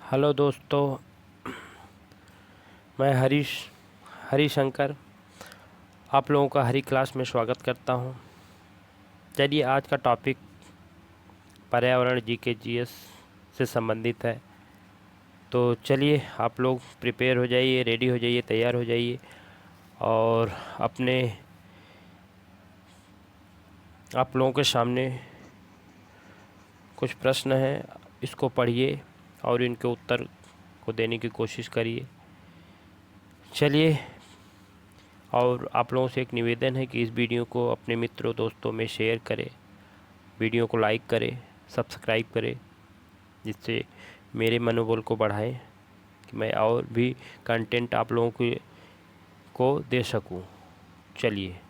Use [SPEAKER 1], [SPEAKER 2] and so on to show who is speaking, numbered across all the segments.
[SPEAKER 1] Hello दोस्तों, मैं हरिशंकर आप लोगों का हरी क्लास में स्वागत करता हूं। चलिए, आज का टॉपिक पर्यावरण जीके जीएस से संबंधित है। तो चलिए, आप लोग प्रिपेयर हो जाइए, रेडी हो जाइए, तैयार हो जाइए और आप लोगों के सामने कुछ प्रश्न हैं, इसको पढ़िए और इनके उत्तर को देने की कोशिश करिए। चलिए, और आप लोगों से एक निवेदन है कि इस वीडियो को अपने मित्रों दोस्तों में शेयर करें, वीडियो को लाइक करें, सब्सक्राइब करें, जिससे मेरे मनोबल को बढ़ाएं कि मैं और भी कंटेंट आप लोगों को दे सकूं। चलिए,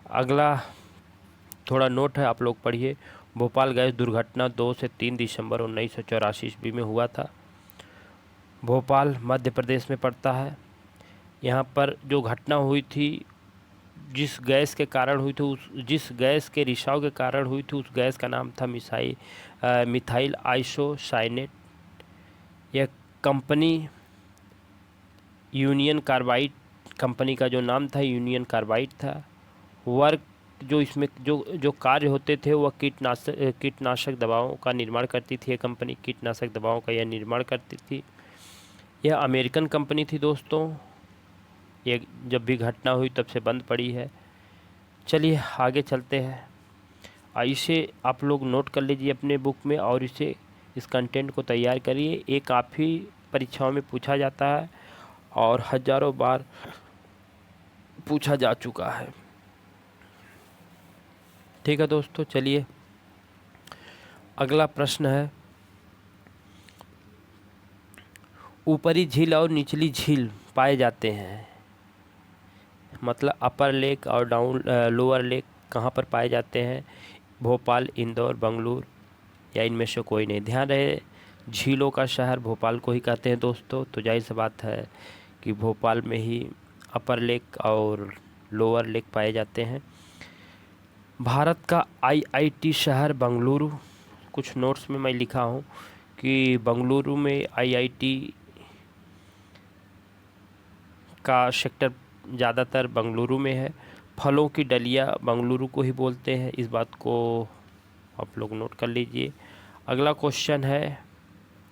[SPEAKER 1] अगला थोड़ा नोट है, आप लोग पढ़िए। भोपाल गैस दुर्घटना 2 से 3 दिसंबर 1984 ईस्वी में हुआ था। भोपाल मध्य प्रदेश में पड़ता है। यहाँ पर जो घटना हुई थी, जिस गैस के कारण हुई थी, जिस गैस के रिसाव के कारण हुई थी, उस गैस का नाम था मिथाइल आइसोसाइनेट। यह कंपनी यूनियन कार्बाइड, कंपनी का जो नाम था यूनियन कार्बाइड था। वर्क जो इसमें जो कार्य होते थे वह कीटनाशक दवाओं का निर्माण करती थी। यह कंपनी कीटनाशक दवाओं का यह निर्माण करती थी। यह अमेरिकन कंपनी थी दोस्तों। ये जब भी घटना हुई तब से बंद पड़ी है। चलिए आगे चलते हैं। इसे आप लोग नोट कर लीजिए अपने बुक में और इस कंटेंट को तैयार करिए। ये काफ़ी परीक्षाओं में पूछा जाता है और हजारों बार पूछा जा चुका है। ठीक है दोस्तों, चलिए अगला प्रश्न है। ऊपरी झील और निचली झील पाए जाते हैं, मतलब अपर लेक और लोअर लेक कहाँ पर पाए जाते हैं? भोपाल, इंदौर, बंगलुरु या इनमें से कोई नहीं। ध्यान रहे, झीलों का शहर भोपाल को ही कहते हैं दोस्तों। तो जाहिर सी बात है कि भोपाल में ही अपर लेक और लोअर लेक पाए जाते हैं। भारत का आईआईटी शहर बंगलुरु। कुछ नोट्स में मैं लिखा हूँ कि बंगलुरु में आईआईटी का सेक्टर ज़्यादातर बंगलुरु में है। फलों की डलिया बंगलुरु को ही बोलते हैं, इस बात को आप लोग नोट कर लीजिए। अगला क्वेश्चन है,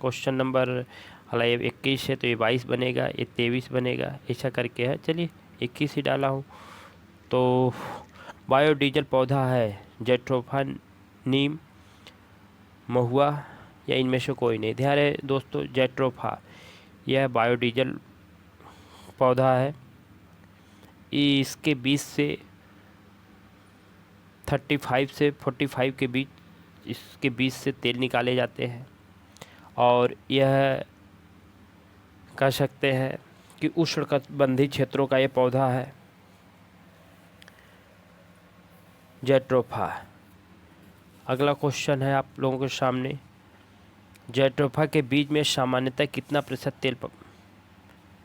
[SPEAKER 1] क्वेश्चन नंबर 21 है, तो ये 22 बनेगा, ये 23 बनेगा, ऐसा करके है। चलिए 21 ही डाला हूँ। तो बायोडीजल पौधा है जेट्रोफा, नीम, महुआ या इनमें से कोई नहीं। ध्यान रहे दोस्तों, जेट्रोफा यह बायोडीजल पौधा है। इसके बीज से 35 से 45 के बीच इसके बीज से तेल निकाले जाते हैं और यह कह सकते हैं कि उष्णकटिबंधीय क्षेत्रों का ये पौधा है, जेट्रोफा। अगला क्वेश्चन है आप लोगों के सामने, जेट्रोफा के बीज में सामान्यतः कितना प्रतिशत तेल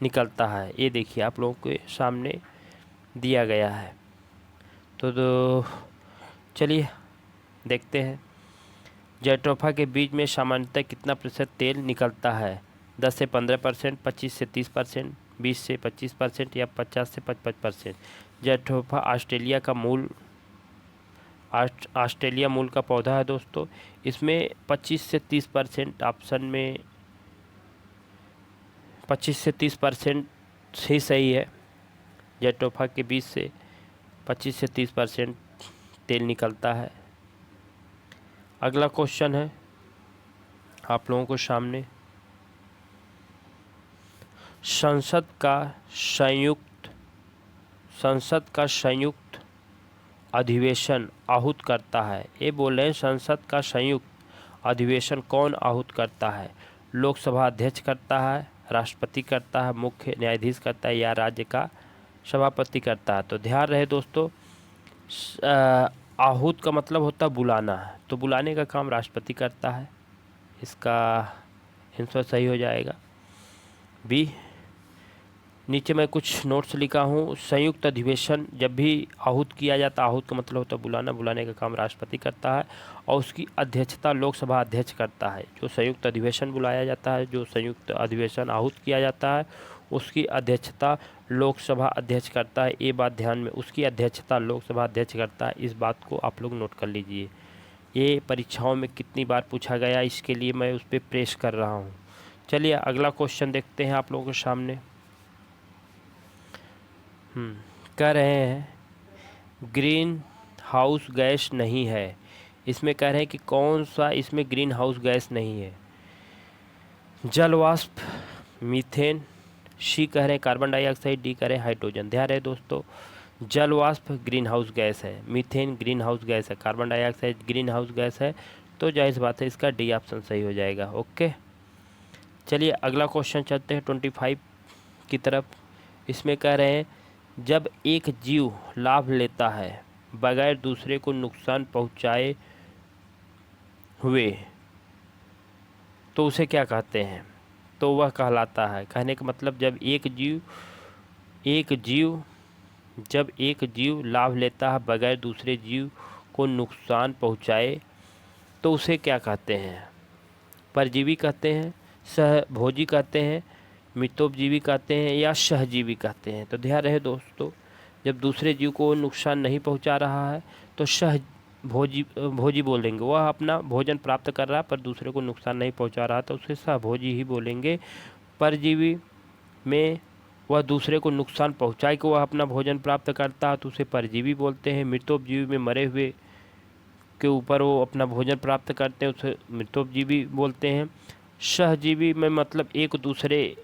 [SPEAKER 1] निकलता है? ये देखिए आप लोगों के सामने दिया गया है। तो चलिए देखते हैं, जेट्रोफा के बीज में सामान्यतः कितना प्रतिशत तेल निकलता है? 10 से 15%, 25 से 30%, 20 से 25% या 50 से 55%। जेट्रोफा ऑस्ट्रेलिया मूल का पौधा है दोस्तों। इसमें 25 से 30% ऑप्शन में 25 से 30% ही सही है। जेट्रोफा के बीज से 25 से 30% तेल निकलता है। अगला क्वेश्चन है आप लोगों को सामने, संसद का संयुक्त अधिवेशन आहूत करता है। ये बोल रहे हैं संसद का संयुक्त अधिवेशन कौन आहूत करता है? लोकसभा अध्यक्ष करता है, राष्ट्रपति करता है, मुख्य न्यायाधीश करता है या राज्य का सभापति करता है? तो ध्यान रहे दोस्तों, आहूत का मतलब होता है बुलाना, तो बुलाने का काम राष्ट्रपति करता है। इसका आंसर सही हो जाएगा बी। नीचे मैं कुछ नोट्स लिखा हूँ। संयुक्त अधिवेशन जब भी आहूत किया जाता, आहूत का मतलब होता है बुलाना, बुलाने का काम राष्ट्रपति करता है और उसकी अध्यक्षता लोकसभा अध्यक्ष करता है। जो संयुक्त अधिवेशन बुलाया जाता है, जो संयुक्त अधिवेशन आहूत किया जाता है, उसकी अध्यक्षता लोकसभा अध्यक्ष करता है। ये बात ध्यान में, उसकी अध्यक्षता लोकसभा अध्यक्ष करता है, इस बात को आप लोग नोट कर लीजिए। ये परीक्षाओं में कितनी बार पूछा गया, इसके लिए मैं उस पर प्रेस कर रहा हूँ। चलिए अगला क्वेश्चन देखते हैं आप लोगों के सामने। कह रहे हैं ग्रीन हाउस गैस नहीं है। इसमें कह रहे हैं कि कौन सा इसमें ग्रीन हाउस गैस नहीं है। जल वाष्प, मीथेन, सी कह रहे हैं कार्बन डाइऑक्साइड, डी कह रहे हैं हाइड्रोजन। ध्यान रहे दोस्तों, जल वाष्प ग्रीन हाउस गैस है, मीथेन ग्रीन हाउस गैस है, carbon dioxide green house gas है, तो जाहिर बात है इसका डी ऑप्शन सही हो जाएगा। ओके, चलिए अगला क्वेश्चन चलते हैं 25 की तरफ। इसमें कह रहे हैं जब एक जीव लाभ लेता है बगैर दूसरे को नुकसान पहुंचाए हुए तो उसे क्या कहते हैं। तो वह कहलाता है, कहने का मतलब जब एक जीव लाभ लेता है बगैर दूसरे जीव को नुकसान पहुंचाए तो उसे क्या कहते हैं। परजीवी कहते हैं, सहभोजी कहते हैं, मितोपजीवी कहते हैं या सहजीवी कहते हैं। तो ध्यान रहे दोस्तों, जब दूसरे जीव को नुकसान नहीं पहुंचा रहा है तो भोजी बोलेंगे, वह अपना भोजन प्राप्त कर रहा है पर दूसरे को नुकसान नहीं पहुंचा रहा तो उसे सहभोजी ही बोलेंगे। परजीवी में वह दूसरे को नुकसान पहुंचाए कि वह अपना भोजन प्राप्त करता है तो उसे परजीवी बोलते हैं। मृतोपजीवी में मरे हुए के ऊपर वो अपना भोजन प्राप्त करते हैं, उसे मृतोपजीवी बोलते हैं। सहजीवी में मतलब एक दूसरे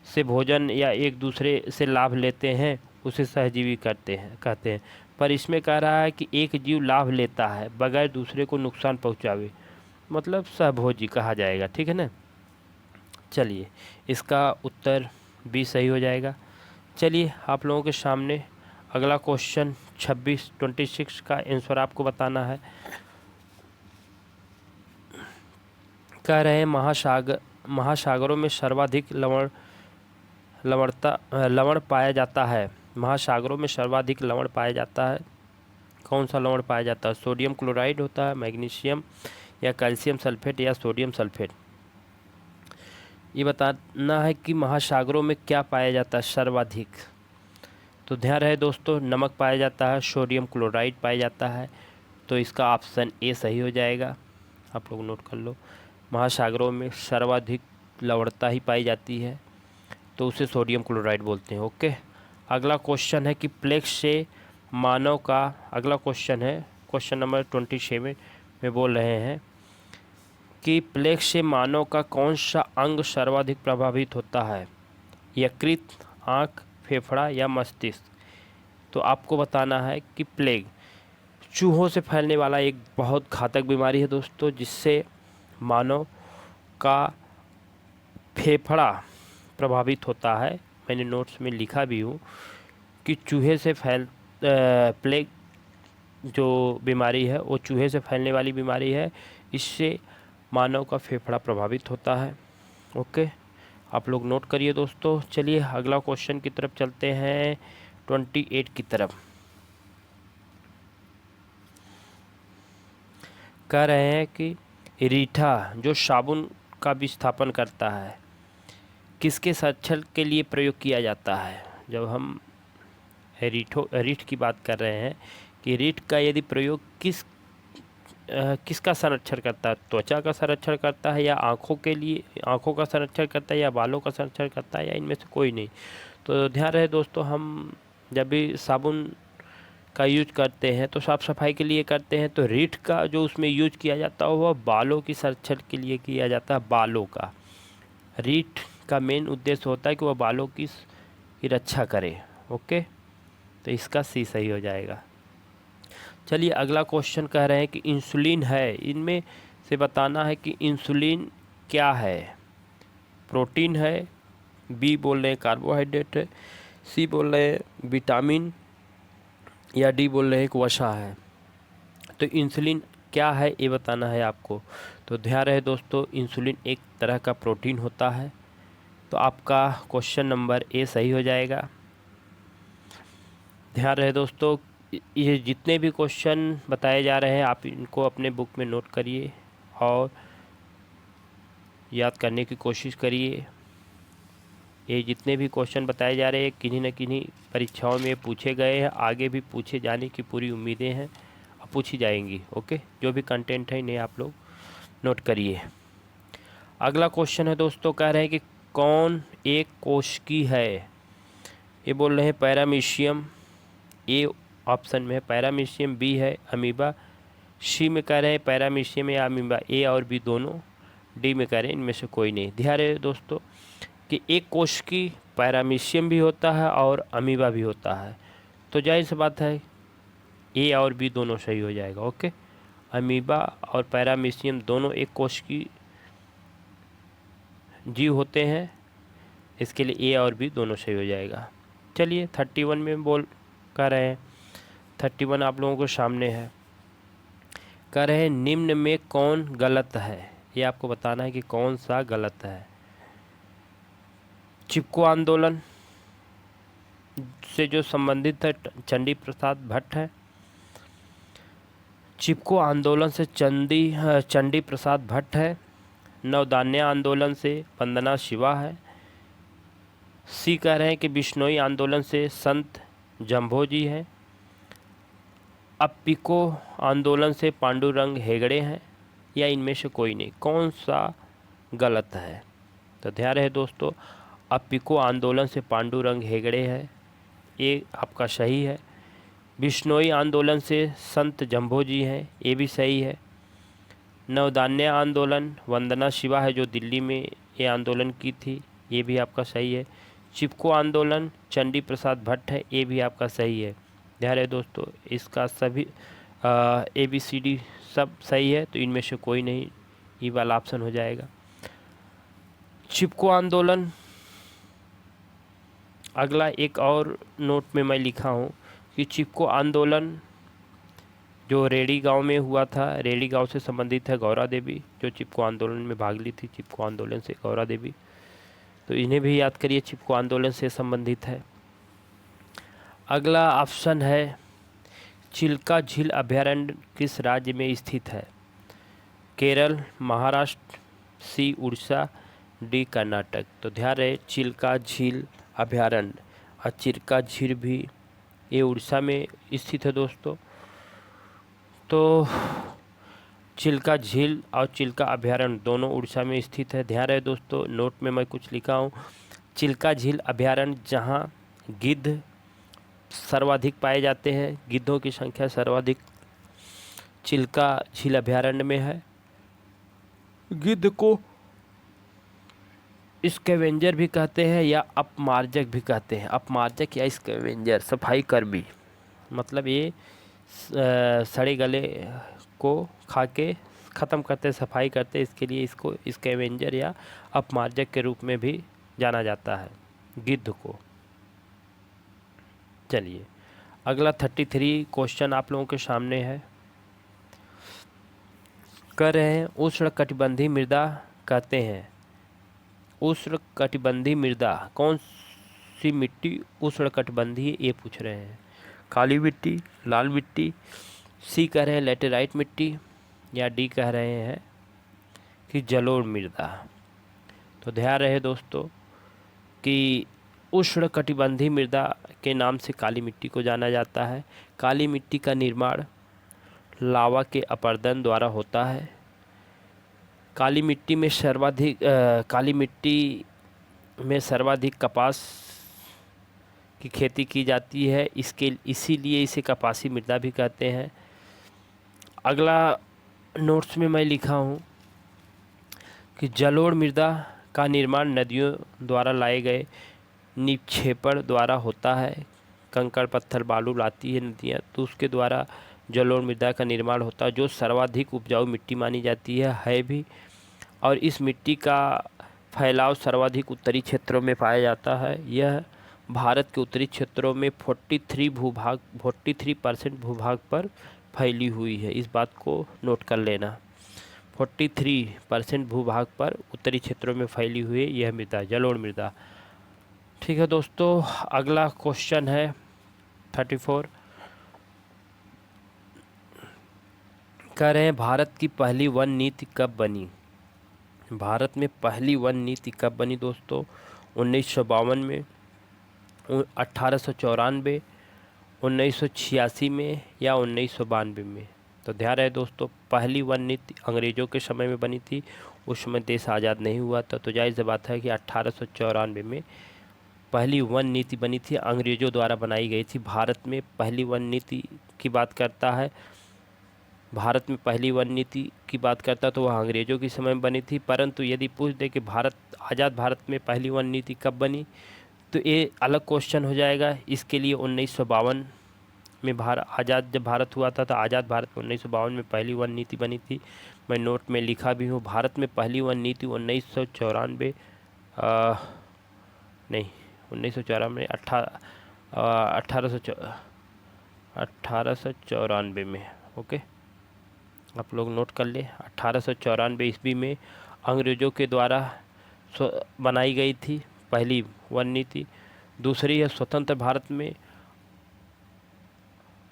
[SPEAKER 1] से भोजन या एक दूसरे से लाभ लेते हैं, उसे सहजीवी कहते हैं। पर इसमें कह रहा है कि एक जीव लाभ लेता है बगैर दूसरे को नुकसान पहुंचावे, मतलब सहभोजी कहा जाएगा। ठीक है ना। चलिए इसका उत्तर बी सही हो जाएगा। चलिए आप लोगों के सामने अगला क्वेश्चन 26 का आंसर आपको बताना है। कह रहे हैं महासागरों में सर्वाधिक लवण पाया जाता है। महासागरों में सर्वाधिक लवण पाया जाता है। कौन सा लवण पाया जाता है। सोडियम क्लोराइड होता है, मैग्नीशियम या कैल्शियम सल्फेट या सोडियम सल्फेट। ये बताना है कि महासागरों में क्या पाया जाता है सर्वाधिक। तो ध्यान रहे दोस्तों, नमक पाया जाता है, सोडियम क्लोराइड पाया जाता है, तो इसका ऑप्शन ए सही हो जाएगा। आप लोग नोट कर लो, महासागरों में सर्वाधिक लवणता ही पाई जाती है तो उसे सोडियम क्लोराइड बोलते हैं। ओके, अगला क्वेश्चन है कि प्लेग से मानव का, अगला क्वेश्चन है क्वेश्चन नंबर 27 में बोल रहे हैं कि प्लेग से मानव का कौन सा अंग सर्वाधिक प्रभावित होता है। यकृत, आँख, फेफड़ा या मस्तिष्क। तो आपको बताना है कि प्लेग चूहों से फैलने वाला एक बहुत घातक बीमारी है दोस्तों, जिससे मानव का फेफड़ा प्रभावित होता है। मैंने नोट्स में लिखा भी हूँ कि चूहे से प्लेग जो बीमारी है वो चूहे से फैलने वाली बीमारी है, इससे मानव का फेफड़ा प्रभावित होता है। ओके, आप लोग नोट करिए दोस्तों। चलिए अगला क्वेश्चन की तरफ चलते हैं 28 की तरफ। कह रहे हैं कि रीठा जो साबुन का विस्थापन करता है किसके संरक्षण के लिए प्रयोग किया जाता है। जब हम रीठ की बात कर रहे हैं कि रीठ का यदि प्रयोग किसका संरक्षण करता है, त्वचा का संरक्षण करता है या आँखों का संरक्षण करता है या बालों का संरक्षण करता है या इनमें से कोई नहीं। तो ध्यान रहे दोस्तों, हम जब भी साबुन का यूज करते हैं तो साफ़ सफाई के लिए करते हैं, तो रीठ का जो उसमें यूज किया जाता है वह बालों की संरक्षण के लिए किया जाता है। बालों का, रीठ का मेन उद्देश्य होता है कि वह बालों की रक्षा करे। ओके, तो इसका सी सही हो जाएगा। चलिए अगला क्वेश्चन कह रहे हैं कि इंसुलिन है, इनमें से बताना है कि इंसुलिन क्या है। प्रोटीन है, बी बोल रहे हैं कार्बोहाइड्रेट है, सी बोल रहे हैं विटामिन या डी बोल रहे हैं कि वसा है। तो इंसुलिन क्या है ये बताना है आपको। तो ध्यान रहे दोस्तों, इंसुलिन एक तरह का प्रोटीन होता है तो आपका क्वेश्चन नंबर ए सही हो जाएगा। ध्यान रहे दोस्तों, ये जितने भी क्वेश्चन बताए जा रहे हैं आप इनको अपने बुक में नोट करिए और याद करने की कोशिश करिए। ये जितने भी क्वेश्चन बताए जा रहे हैं किन्हीं न किन्हीं परीक्षाओं में पूछे गए हैं, आगे भी पूछे जाने की पूरी उम्मीदें हैं और पूछी जाएंगी। ओके, जो भी कंटेंट है इन्हें आप लोग नोट करिए। अगला क्वेश्चन है दोस्तों, कह रहे हैं कि कौन एक कोशिकी है। ये बोल रहे हैं पैरामीशियम, ए ऑप्शन में है पैरामीशियम, बी है अमीबा, सी में कह रहे हैं पैरामीशियम या अमीबा, ए और बी दोनों, डी में कह रहे हैं इनमें से कोई नहीं। ध्यान रहे दोस्तों कि एक कोशिकी पैरामीशियम भी होता है और अमीबा भी होता है, तो जाहिर सी बात है ए और बी दोनों सही हो जाएगा। ओके, अमीबा और पैरामीशियम दोनों एक कोशिकी जीव होते हैं, इसके लिए ए और बी दोनों सही हो जाएगा। चलिए 31 में बोल कर रहे हैं, 31 आप लोगों को सामने है। कह रहे हैं निम्न में कौन गलत है, ये आपको बताना है कि कौन सा गलत है। चिपको आंदोलन से जो संबंधित है चंडी प्रसाद भट्ट है। चिपको आंदोलन से चंडी प्रसाद भट्ट है। नवदान्य आंदोलन से वंदना शिवा है। सी कह रहे हैं कि बिश्नोई आंदोलन से संत जम्भोजी है। अप्पिको आंदोलन से पांडुरंग हेगड़े हैं, या इनमें से कोई नहीं। कौन सा गलत है, तो ध्यान रहे दोस्तों, अप्पिको आंदोलन से पांडुरंग हेगड़े है, ये आपका सही है। बिश्नोई आंदोलन से संत जम्भोजी हैं, ये भी सही है। नवदान्य आंदोलन वंदना शिवा है जो दिल्ली में ये आंदोलन की थी, ये भी आपका सही है। चिपको आंदोलन चंडी प्रसाद भट्ट है, ये भी आपका सही है। ध्यान रहे दोस्तों, इसका सभी ABCD सब सही है, तो इनमें से कोई नहीं, ये वाला ऑप्शन हो जाएगा। चिपको आंदोलन, अगला एक और नोट में मैं लिखा हूँ कि चिपको आंदोलन जो रेडी गांव में हुआ था, रेडी गांव से संबंधित है गौरा देवी, जो चिपको आंदोलन में भाग ली थी। चिपको आंदोलन से गौरा देवी, तो इन्हें भी याद करिए, चिपको आंदोलन से संबंधित है। अगला ऑप्शन है चिल्का झील अभयारण्य किस राज्य में स्थित है। केरल, महाराष्ट्र, सी उड़ीसा, डी कर्नाटक। तो ध्यान रहे चिल्का झील अभयारण्य और चिल्का झील भी ये उड़ीसा में स्थित है दोस्तों। तो चिल्का झील और चिल्का अभयारण्य दोनों उड़ीसा में स्थित है। ध्यान रहे दोस्तों, नोट में मैं कुछ लिखा हूँ। चिल्का झील अभयारण्य जहाँ गिद्ध सर्वाधिक पाए जाते हैं, गिद्धों की संख्या सर्वाधिक चिल्का झील अभयारण्य में है। गिद्ध को स्कैवेंजर भी कहते हैं या अपमार्जक भी कहते हैं। अपमार्जक या स्कैवेंजर, सफाई कर्मी, मतलब ये सड़े गले को खा के ख़त्म करते, सफाई करते, इसके लिए इसको स्कैवेंजर या अपमार्जक के रूप में भी जाना जाता है गिद्ध को। चलिए अगला 33 क्वेश्चन आप लोगों के सामने है। कर रहे हैं उष्णकटिबंधीय मृदा कहते हैं। उष्णकटिबंधीय मृदा कौन सी मिट्टी उष्णकटिबंधीय, ये पूछ रहे हैं। काली मिट्टी, लाल मिट्टी, सी कह रहे हैं लेटेराइट मिट्टी, या डी कह रहे हैं कि जलोढ़ मृदा। तो ध्यान रहे दोस्तों कि उष्णकटिबंधीय मृदा के नाम से काली मिट्टी को जाना जाता है। काली मिट्टी का निर्माण लावा के अपरदन द्वारा होता है। काली मिट्टी में सर्वाधिक कपास की खेती की जाती है, इसीलिए इसे कपासी मृदा भी कहते हैं। अगला नोट्स में मैं लिखा हूँ कि जलोढ़ मृदा का निर्माण नदियों द्वारा लाए गए निक्षेपण द्वारा होता है। कंकड़ पत्थर बालू लाती है नदियाँ, तो उसके द्वारा जलोढ़ मृदा का निर्माण होता है, जो सर्वाधिक उपजाऊ मिट्टी मानी जाती है भी। और इस मिट्टी का फैलाव सर्वाधिक उत्तरी क्षेत्रों में पाया जाता है। यह भारत के उत्तरी क्षेत्रों में 43% भूभाग पर फैली हुई है। इस बात को नोट कर लेना, 43% भूभाग पर उत्तरी क्षेत्रों में फैली हुई यह मृदा जलोढ़ मृदा। ठीक है दोस्तों, अगला क्वेश्चन है 34। कह रहे हैं भारत की पहली वन नीति कब बनी। भारत में पहली वन नीति कब बनी दोस्तों? 1952 में, 1894, 1986 में या 1992 में। तो ध्यान रहे दोस्तों, पहली वन नीति अंग्रेज़ों के समय में बनी थी, उस समय देश आज़ाद नहीं हुआ था। तो जाहिर सी बात है कि 1894 में पहली वन नीति बनी थी, अंग्रेज़ों द्वारा बनाई गई थी। भारत में पहली वन नीति की बात करता है, भारत में पहली वन नीति की बात करता तो वह अंग्रेज़ों के समय में बनी थी। परंतु यदि पूछ दे कि आज़ाद भारत में पहली वन नीति कब बनी, तो ये अलग क्वेश्चन हो जाएगा। इसके लिए 1952 में जब भारत हुआ था तो आज़ाद भारत में 1952 में पहली वन नीति बनी थी। मैं नोट में लिखा भी हूँ, भारत में पहली वन नीति 1994 नहीं 1994 1894 में। ओके, आप लोग नोट कर ले। 1894 ईस्वी में अंग्रेज़ों के द्वारा बनाई गई थी पहली वन नीति। दूसरी है स्वतंत्र भारत में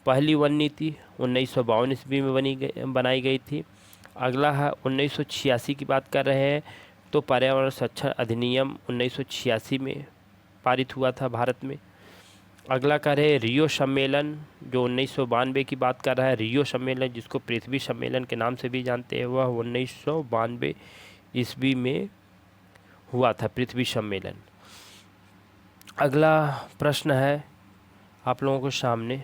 [SPEAKER 1] पहली वन नीति 1952 ईस्वी में बनाई गई थी। अगला है 1986 की बात कर रहे हैं, तो पर्यावरण संरक्षण अधिनियम 1986 में पारित हुआ था भारत में। अगला कह रहे हैं रियो सम्मेलन, जो 1992 की बात कर रहा है। रियो सम्मेलन, जिसको पृथ्वी सम्मेलन के नाम से भी जानते हैं, वह 1992 ईस्वी में हुआ था, पृथ्वी सम्मेलन। अगला प्रश्न है आप लोगों के सामने,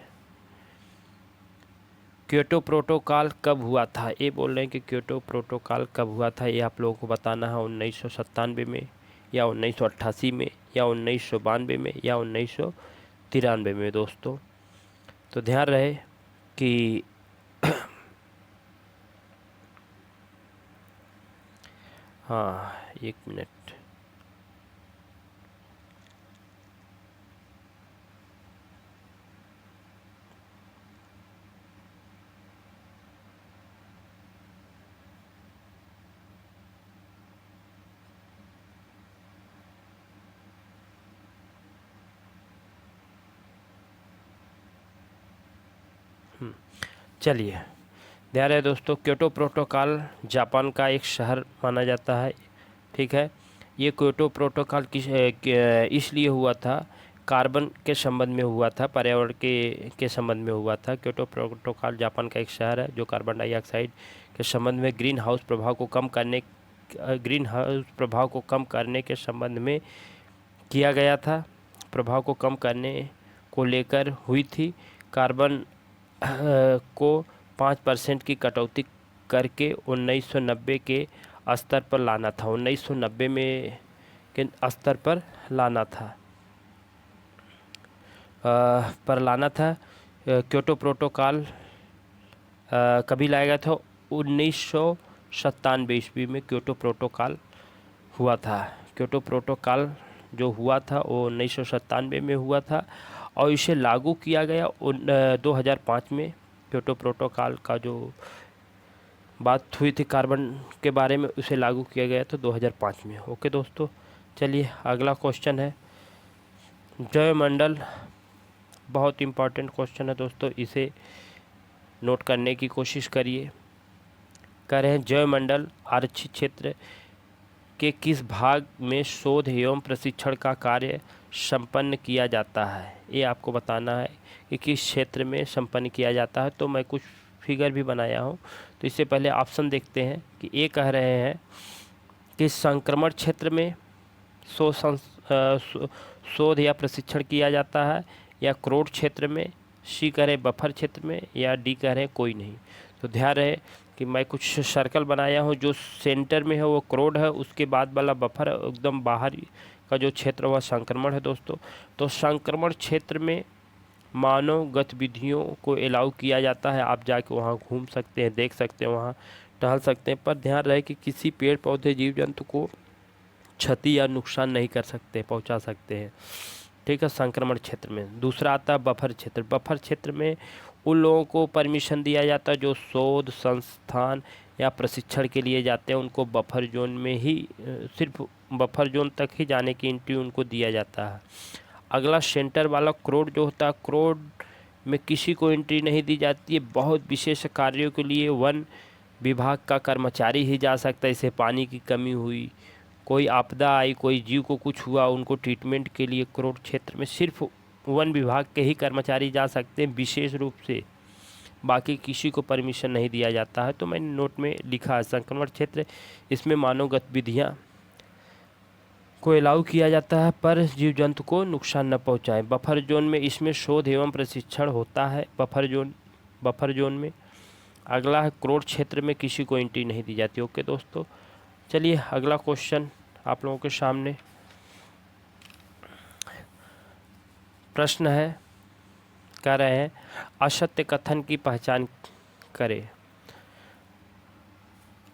[SPEAKER 1] क्योटो प्रोटोकॉल कब हुआ था। ये बोल रहे हैं कि क्योटो प्रोटोकॉल कब हुआ था, ये आप लोगों को बताना है। 1997 में या 1988 में या 1992 में या 1993 में दोस्तों। तो ध्यान रहे कि हाँ, एक मिनट। चलिए, ध्यान रहे दोस्तों, क्योटो प्रोटोकॉल जापान का एक शहर माना जाता है। ठीक है, ये क्योटो प्रोटोकॉल इसलिए हुआ था, कार्बन के संबंध में हुआ था, पर्यावरण के संबंध में हुआ था। क्योटो प्रोटोकॉल जापान का एक शहर है जो कार्बन डाइऑक्साइड के संबंध में ग्रीन हाउस प्रभाव को कम करने के संबंध में किया गया था। प्रभाव को कम करने को लेकर हुई थी। कार्बन को 5% की कटौती करके 1990 के स्तर पर लाना था। 1990 में के स्तर पर लाना था। क्योटो प्रोटोकॉल कभी लाया गया था? 1997 ईस्वी में क्योटो प्रोटोकॉल हुआ था। क्योटो प्रोटोकॉल जो हुआ था वो 1997 में हुआ था और इसे लागू किया गया 2005 में। क्योटो प्रोटोकॉल का जो बात हुई थी कार्बन के बारे में, उसे लागू किया गया था 2005 में। ओके दोस्तों, चलिए अगला क्वेश्चन है जैवमंडल। बहुत इम्पॉर्टेंट क्वेश्चन है दोस्तों, इसे नोट करने की कोशिश करिए। कह रहे हैं जैवमंडल आरक्षित क्षेत्र के किस भाग में शोध एवं प्रशिक्षण का कार्य संपन्न किया जाता है। ये आपको बताना है कि किस क्षेत्र में संपन्न किया जाता है। तो मैं कुछ फिगर भी बनाया हूँ, तो इससे पहले ऑप्शन देखते हैं कि ए कह रहे हैं कि संक्रमण क्षेत्र में शोध या प्रशिक्षण किया जाता है, या क्रोड क्षेत्र में, सी कह रहे बफर क्षेत्र में, या डी कह रहे हैं कोई नहीं। तो ध्यान रहे कि मैं कुछ सर्कल बनाया हूँ, जो सेंटर में है वो क्रोड है, उसके बाद वाला बफर एकदम बाहर का जो क्षेत्र वह संक्रमण है दोस्तों। तो संक्रमण क्षेत्र में मानव गतिविधियों को अलाउ किया जाता है। आप जाके वहाँ घूम सकते हैं, देख सकते हैं, वहाँ टहल सकते हैं, पर ध्यान रहे कि किसी पेड़ पौधे जीव जंतु को क्षति या नुकसान नहीं कर सकते, पहुँचा सकते हैं। ठीक है, संक्रमण क्षेत्र में। दूसरा आता है बफर क्षेत्र। बफर क्षेत्र में उन लोगों को परमिशन दिया जाता है जो शोध संस्थान या प्रशिक्षण के लिए जाते हैं उनको बफर जोन में ही सिर्फ बफर जोन तक ही जाने की एंट्री उनको दिया जाता है। अगला सेंटर वाला क्रोड जो होता है, क्रोड में किसी को एंट्री नहीं दी जाती है। बहुत विशेष कार्यों के लिए वन विभाग का कर्मचारी ही जा सकता है। जैसे पानी की कमी हुई, कोई आपदा आई, कोई जीव को कुछ हुआ, उनको ट्रीटमेंट के लिए क्रोड क्षेत्र में सिर्फ वन विभाग के ही कर्मचारी जा सकते हैं विशेष रूप से, बाकी किसी को परमिशन नहीं दिया जाता है। तो मैंने नोट में लिखा है संक्रमण क्षेत्र, इसमें मानव गतिविधियाँ को अलाउ किया जाता है पर जीव जंतु को नुकसान न पहुंचाए। बफर जोन में इसमें शोध एवं प्रशिक्षण होता है बफर जोन में। अगला है क्रोड क्षेत्र में किसी को एंट्री नहीं दी जाती। ओके दोस्तों, चलिए अगला क्वेश्चन आप लोगों के सामने प्रश्न है, कह रहे हैं असत्य कथन की पहचान करें।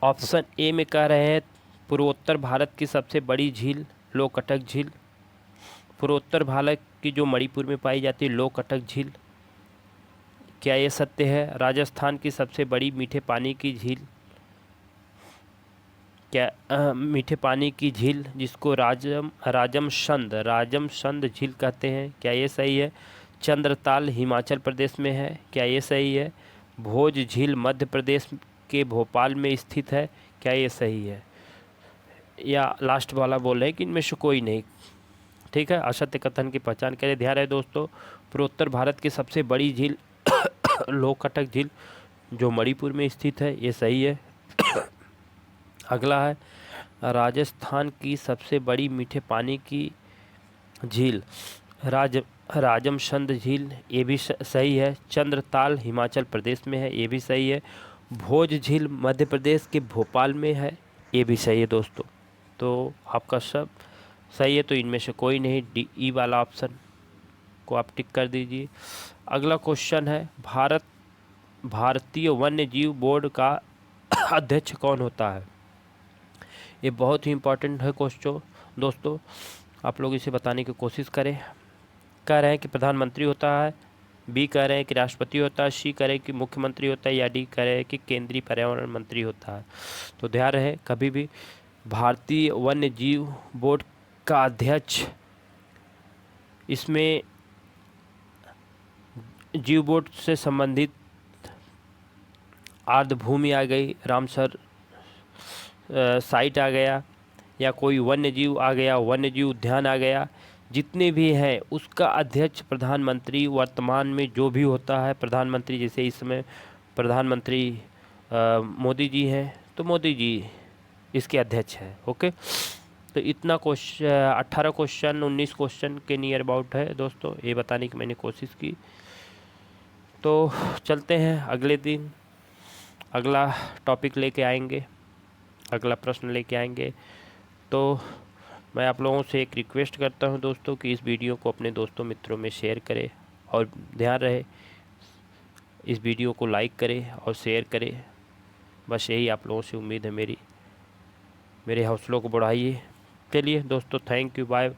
[SPEAKER 1] ऑप्शन ए में कह रहे हैं पूर्वोत्तर भारत की सबसे बड़ी झील लोकटक झील। पूर्वोत्तर भारत की जो मणिपुर में पाई जाती है लोकटक झील, क्या ये सत्य है? राजस्थान की सबसे बड़ी मीठे पानी की झील, क्या मीठे पानी की झील जिसको राजम संद झील कहते हैं, क्या ये सही है? चंद्रताल हिमाचल प्रदेश में है, क्या ये सही है? भोज झील मध्य प्रदेश के भोपाल में स्थित है, क्या ये सही है? या लास्ट वाला बोल रहे हैं कि इनमें से कोई नहीं। ठीक है, असत्य कथन की पहचान करें। ध्यान रहे दोस्तों, पूर्वोत्तर भारत की सबसे बड़ी झील लोकटक झील जो मणिपुर में स्थित है, ये सही है। अगला है राजस्थान की सबसे बड़ी मीठे पानी की झील राजम संद झील, ये भी सही है। चंद्रताल हिमाचल प्रदेश में है, ये भी सही है। भोज झील मध्य प्रदेश के भोपाल में है, ये भी सही है दोस्तों। तो आपका सब सही है, तो इनमें से कोई नहीं, डी ई वाला ऑप्शन को आप टिक कर दीजिए। अगला क्वेश्चन है भारतीय वन्य जीव बोर्ड का अध्यक्ष कौन होता है? ये बहुत ही इम्पोर्टेंट है क्वेश्चन दोस्तों, आप लोग इसे बताने की कोशिश करें। कह रहे हैं कि प्रधानमंत्री होता है, बी कह रहे हैं कि राष्ट्रपति होता है, सी कह रहे हैं कि मुख्यमंत्री होता है, या डी कह रहे हैं कि केंद्रीय पर्यावरण मंत्री होता है। तो ध्यान रहे, कभी भी भारतीय वन्य जीव बोर्ड का अध्यक्ष, इसमें जीव बोर्ड से संबंधित आर्द्रभूमि आ गई, रामसर साइट आ गया, या कोई वन्य जीव आ गया, वन्य जीव उद्यान आ गया, जितने भी हैं उसका अध्यक्ष प्रधानमंत्री वर्तमान में जो भी होता है प्रधानमंत्री, जैसे इसमें प्रधानमंत्री मोदी जी हैं तो मोदी जी इसके अध्यक्ष हैं। ओके, तो इतना क्वेश्चन 18 क्वेश्चन 19 क्वेश्चन के नियर अबाउट है दोस्तों, ये बताने की मैंने कोशिश की। तो चलते हैं अगले दिन अगला टॉपिक लेके आएंगे, अगला प्रश्न लेके आएंगे। तो मैं आप लोगों से एक रिक्वेस्ट करता हूं दोस्तों कि इस वीडियो को अपने दोस्तों मित्रों में शेयर करें, और ध्यान रहे इस वीडियो को लाइक करें और शेयर करें। बस यही आप लोगों से उम्मीद है, मेरे हौसलों को बढ़ाइए। चलिए दोस्तों, थैंक यू, बाय।